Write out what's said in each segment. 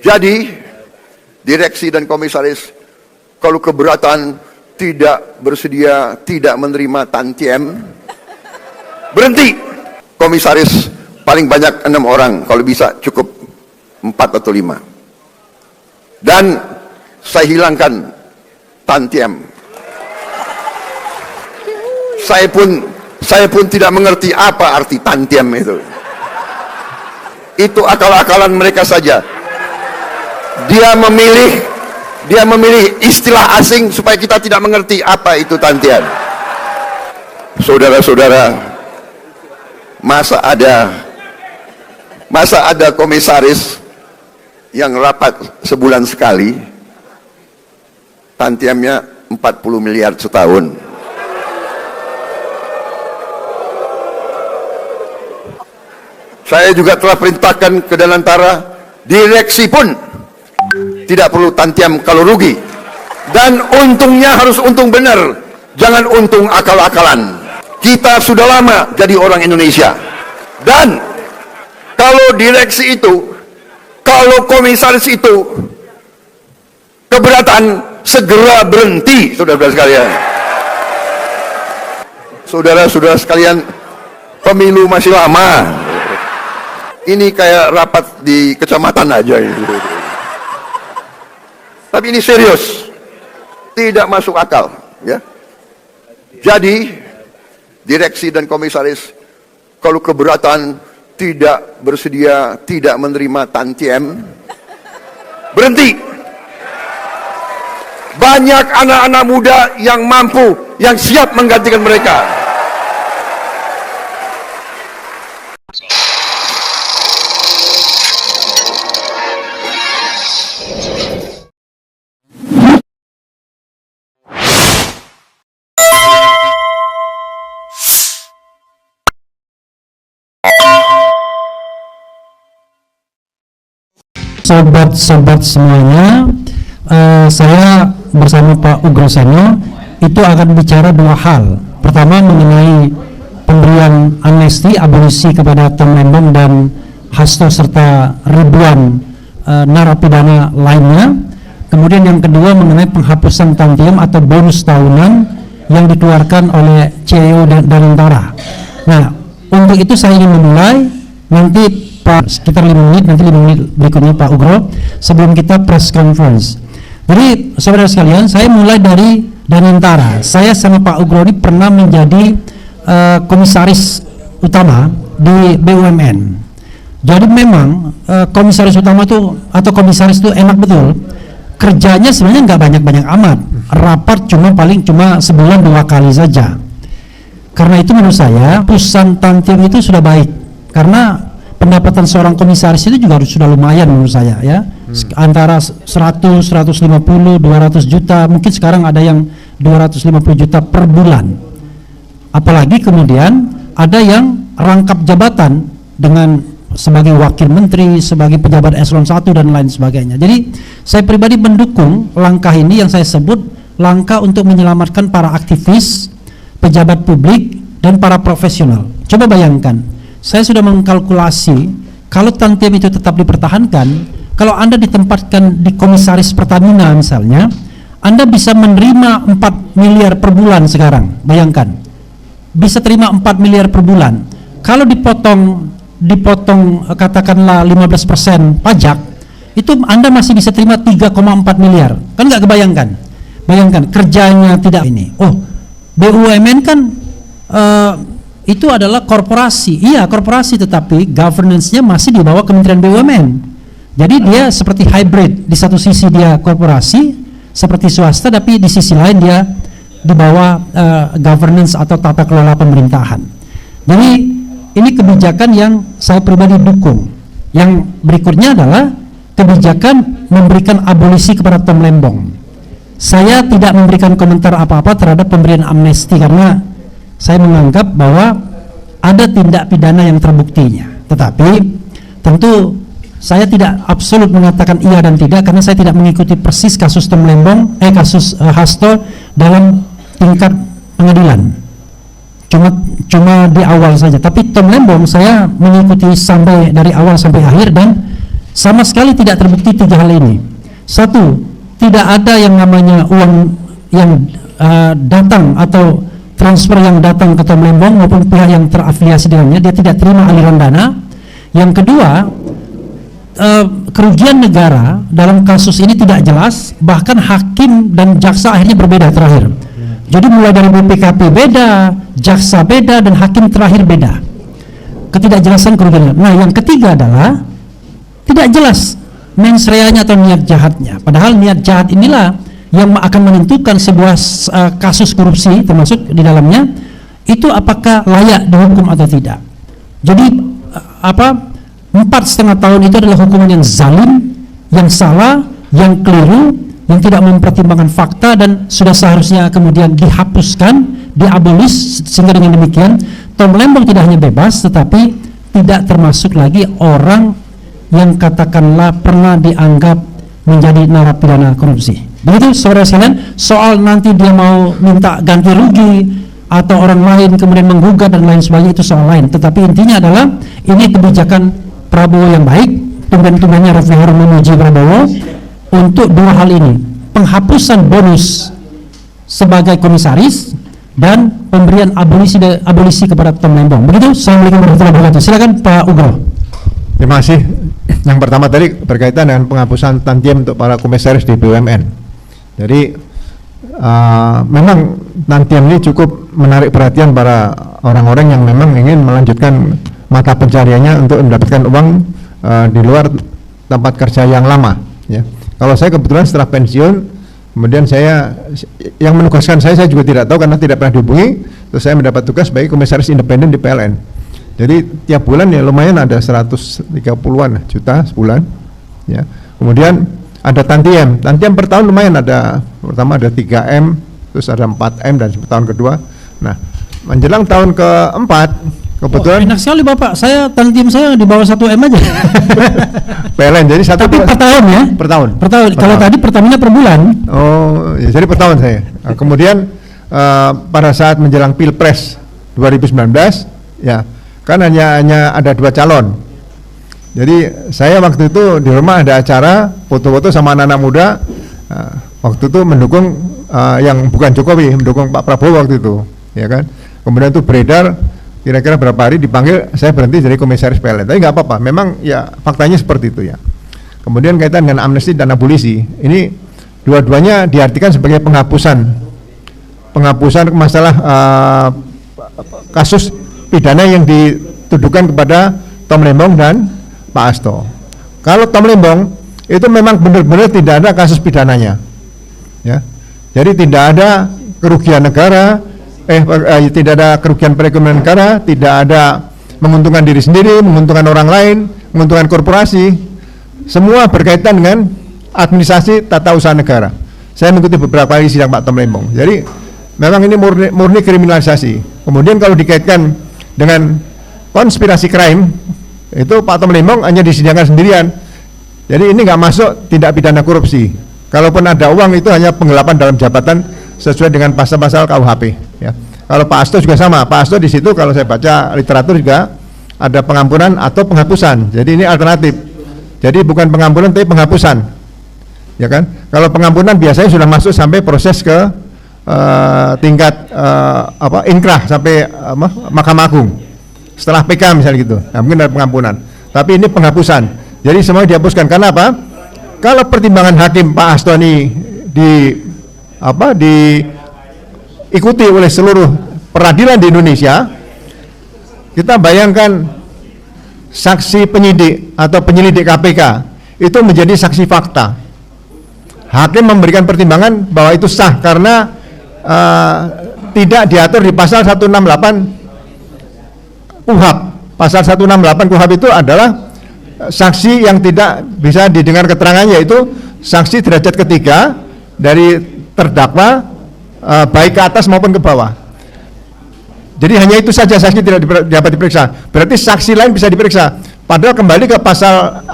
Jadi, direksi dan komisaris kalau keberatan tidak bersedia, tidak menerima tantiem, berhenti. Komisaris paling banyak 6 orang, kalau bisa cukup 4 atau 5. Dan saya hilangkan tantiem. Saya pun tidak mengerti apa arti tantiem itu. Itu akal-akalan mereka saja. Dia memilih istilah asing supaya kita tidak mengerti apa itu tantiem. Saudara-saudara, masa ada komisaris yang rapat sebulan sekali, tantiemnya 40 miliar setahun. Saya juga telah perintahkan ke Danantara, direksi pun tidak perlu tantiem kalau rugi. Dan untungnya harus untung benar, jangan untung akal-akalan. Kita sudah lama jadi orang Indonesia. Dan kalau direksi itu, kalau komisaris itu keberatan, segera berhenti, saudara-saudara sekalian. Saudara-saudara sekalian, pemilu masih lama. Ini kayak rapat di kecamatan aja ini. Tapi ini serius, tidak masuk akal, ya. Jadi direksi dan komisaris kalau keberatan, tidak bersedia, tidak menerima tantiem, berhenti. Banyak anak-anak muda yang mampu, yang siap menggantikan mereka. Sobat-sobat semuanya, saya bersama Pak Ugro Seno itu akan bicara 2 hal. Pertama mengenai pemberian amnesti abolisi kepada Tom Lembong dan Hasto serta ribuan narapidana lainnya. Kemudian yang kedua mengenai penghapusan tantiem atau bonus tahunan yang dikeluarkan oleh CEO dan Danantara. Nah, untuk itu saya ingin memulai nanti sekitar 5 menit, nanti 5 menit berikutnya Pak Ugro, sebelum kita press conference. Jadi saudara sekalian, saya mulai dari Danantara. Saya sama Pak Ugro ini pernah menjadi komisaris utama di BUMN. Jadi memang komisaris utama tuh atau komisaris itu enak betul. Kerjanya sebenarnya nggak banyak-banyak amat. Rapat paling cuma sebulan 2 kali saja. Karena itu menurut saya putusan tantiem itu sudah baik. Karena pendapatan seorang komisaris itu juga sudah lumayan menurut saya, ya. Antara 100, 150, 200 juta, mungkin sekarang ada yang 250 juta per bulan. Apalagi kemudian ada yang rangkap jabatan dengan sebagai wakil menteri, sebagai pejabat eselon 1 dan lain sebagainya. Jadi saya pribadi mendukung langkah ini yang saya sebut langkah untuk menyelamatkan para aktivis, pejabat publik dan para profesional. Coba bayangkan, saya sudah mengkalkulasi kalau tantiem itu tetap dipertahankan, kalau Anda ditempatkan di komisaris Pertamina misalnya, Anda bisa menerima 4 miliar per bulan sekarang. Bayangkan, bisa terima 4 miliar per bulan. Kalau dipotong katakanlah 15% pajak, itu Anda masih bisa terima 3,4 miliar. Kan nggak kebayangkan? Bayangkan kerjanya tidak ini. Oh, BUMN kan itu adalah korporasi. Iya, korporasi, tetapi governance-nya masih di bawah Kementerian BUMN. Jadi dia seperti hybrid. Di satu sisi dia korporasi seperti swasta, tapi di sisi lain dia di bawah governance atau tata kelola pemerintahan. Jadi ini kebijakan yang saya pribadi dukung. Yang berikutnya adalah kebijakan memberikan abolisi kepada Tom Lembong. Saya tidak memberikan komentar apa-apa terhadap pemberian amnesti karena saya menganggap bahwa ada tindak pidana yang terbuktinya. Tetapi tentu saya tidak absolut mengatakan iya dan tidak karena saya tidak mengikuti persis kasus Tom Lembong, kasus Hasto dalam tingkat pengadilan. Cuma di awal saja. Tapi Tom Lembong saya mengikuti sampai dari awal sampai akhir dan Sama sekali tidak terbukti 3 hal ini. Satu, tidak ada yang namanya uang yang datang atau transfer yang datang ke Tom Lembong maupun pihak yang terafiliasi dengannya, dia tidak terima aliran dana. Yang kedua, kerugian negara dalam kasus ini tidak jelas, bahkan hakim dan jaksa akhirnya berbeda terakhir. Jadi mulai dari BPKP beda, jaksa beda, dan hakim terakhir beda. Ketidakjelasan kerugian. Nah, yang ketiga adalah tidak jelas mens reanya atau niat jahatnya. Padahal niat jahat inilah yang akan menentukan sebuah kasus korupsi termasuk di dalamnya itu apakah layak dihukum atau tidak. Jadi 4,5 tahun itu adalah hukuman yang zalim, yang salah, yang keliru, yang tidak mempertimbangkan fakta, dan sudah seharusnya kemudian dihapuskan, diabolis, sehingga dengan demikian Tom Lembong tidak hanya bebas tetapi tidak termasuk lagi orang yang katakanlah pernah dianggap menjadi narapidana korupsi. Begitu saudara sekalian. Soal nanti dia mau minta ganti rugi atau orang lain kemudian menggugat dan lain sebagainya itu soal lain, tetapi intinya adalah ini kebijakan Prabowo yang baik. Tumben-tumbennya Refli Harun memuji Prabowo untuk 2 hal ini, penghapusan bonus sebagai komisaris dan pemberian abolisi kepada Tom Lembong. Begitu. Assalamualaikum warahmatullahi wabarakatuh. Silakan Pak Ugro. Terima kasih. Yang pertama tadi berkaitan dengan penghapusan tantiem untuk para komisaris di BUMN. Jadi memang tantiem ini cukup menarik perhatian para orang-orang yang memang ingin melanjutkan mata pencariannya untuk mendapatkan uang di luar tempat kerja yang lama. Ya. Kalau saya kebetulan setelah pensiun, kemudian yang menugaskan saya juga tidak tahu karena tidak pernah dihubungi. Terus saya mendapat tugas sebagai komisaris independen di PLN. Jadi tiap bulan ya lumayan ada 130-an juta sebulan. Ya. Kemudian ada tantiem per tahun lumayan, ada pertama ada 3M, terus ada 4M dan tahun kedua. Nah, menjelang tahun keempat kebetulan enak sekali Bapak, saya tantiem saya di bawah 1M aja. PLN jadi tapi per tahun ya? Per tahun. Kalau tadi Pertamina per bulan. Oh, ya, jadi per tahun saya. Nah, kemudian pada saat menjelang Pilpres 2019 ya, kan hanya ada 2 calon. Jadi saya waktu itu di rumah ada acara foto-foto sama anak-anak muda. Waktu itu mendukung yang bukan Jokowi, mendukung Pak Prabowo waktu itu, ya kan. Kemudian itu beredar, kira-kira berapa hari dipanggil, saya berhenti jadi komisaris PLN. Tapi nggak apa-apa, memang ya faktanya seperti itu ya. Kemudian kaitan dengan amnesti dan abolisi, ini dua-duanya diartikan sebagai penghapusan masalah kasus pidana yang dituduhkan kepada Tom Lembong dan Pak Hasto. Kalau Tom Lembong itu memang benar-benar tidak ada kasus pidananya, ya. Jadi tidak ada kerugian negara, tidak ada kerugian perekonomian negara, tidak ada menguntungkan diri sendiri, menguntungkan orang lain, menguntungkan korporasi. Semua berkaitan dengan administrasi tata usaha negara. Saya mengikuti beberapa kali sidang Pak Tom Lembong. Jadi memang ini murni kriminalisasi. Kemudian kalau dikaitkan dengan konspirasi crime, itu Pak Tom Lembong hanya disidangkan sendirian. Jadi ini nggak masuk tindak pidana korupsi. Kalaupun ada uang itu hanya penggelapan dalam jabatan sesuai dengan pasal-pasal KUHP. Ya. Kalau Pak Hasto juga sama. Pak Hasto di situ kalau saya baca literatur juga ada pengampunan atau penghapusan. Jadi ini alternatif. Jadi bukan pengampunan tapi penghapusan. Ya kan? Kalau pengampunan biasanya sudah masuk sampai proses ke tingkat inkrah sampai Mahkamah Agung. Setelah PK misalnya gitu. Nah, mungkin ada pengampunan. Tapi ini penghapusan. Jadi semuanya dihapuskan. Karena apa? Kalau pertimbangan hakim Pak Hasto ini diikuti oleh seluruh peradilan di Indonesia, kita bayangkan saksi penyidik atau penyelidik KPK itu menjadi saksi fakta. Hakim memberikan pertimbangan bahwa itu sah karena tidak diatur di pasal 168 KUHP. Pasal 168 KUHP itu adalah saksi yang tidak bisa didengar keterangannya, yaitu saksi derajat ketiga dari terdakwa, baik ke atas maupun ke bawah. Jadi hanya itu saja saksi tidak dapat diperiksa. Berarti saksi lain bisa diperiksa. Padahal kembali ke pasal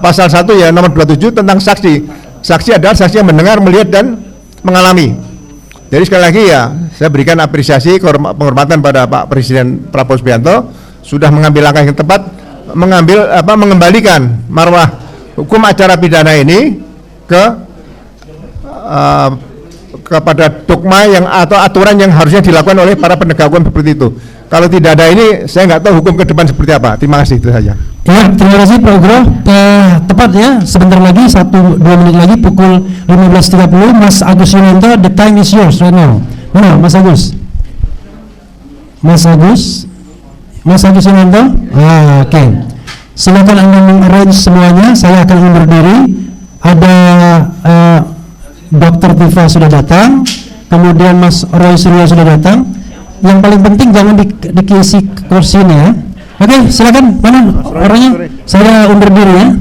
pasal 1 ya nomor 27 tentang saksi. Saksi adalah saksi yang mendengar, melihat dan mengalami. Jadi sekali lagi ya, saya berikan apresiasi penghormatan pada Pak Presiden Prabowo Subianto sudah mengambil langkah yang tepat, mengembalikan marwah hukum acara pidana ini kepada dogma yang atau aturan yang harusnya dilakukan oleh para penegak hukum seperti itu. Kalau tidak ada ini, saya nggak tahu hukum ke depan seperti apa. Terima kasih, itu saja. Ya, terima kasih Pak Ugro. Tepat ya, sebentar lagi 1-2 menit lagi pukul 15.30, Mas Agus Yunanto, the time is yours right now. Mana Mas Agus? Mas Agus Yunanto? Oke. Silakan Anda mengarrange semuanya, saya akan undur diri. Ada Dr. Tifa sudah datang, kemudian Mas Roy Suryo sudah datang. Yang paling penting jangan dikisi kursi ini ya. Oke, silakan. Mana orangnya? Saya undur diri ya.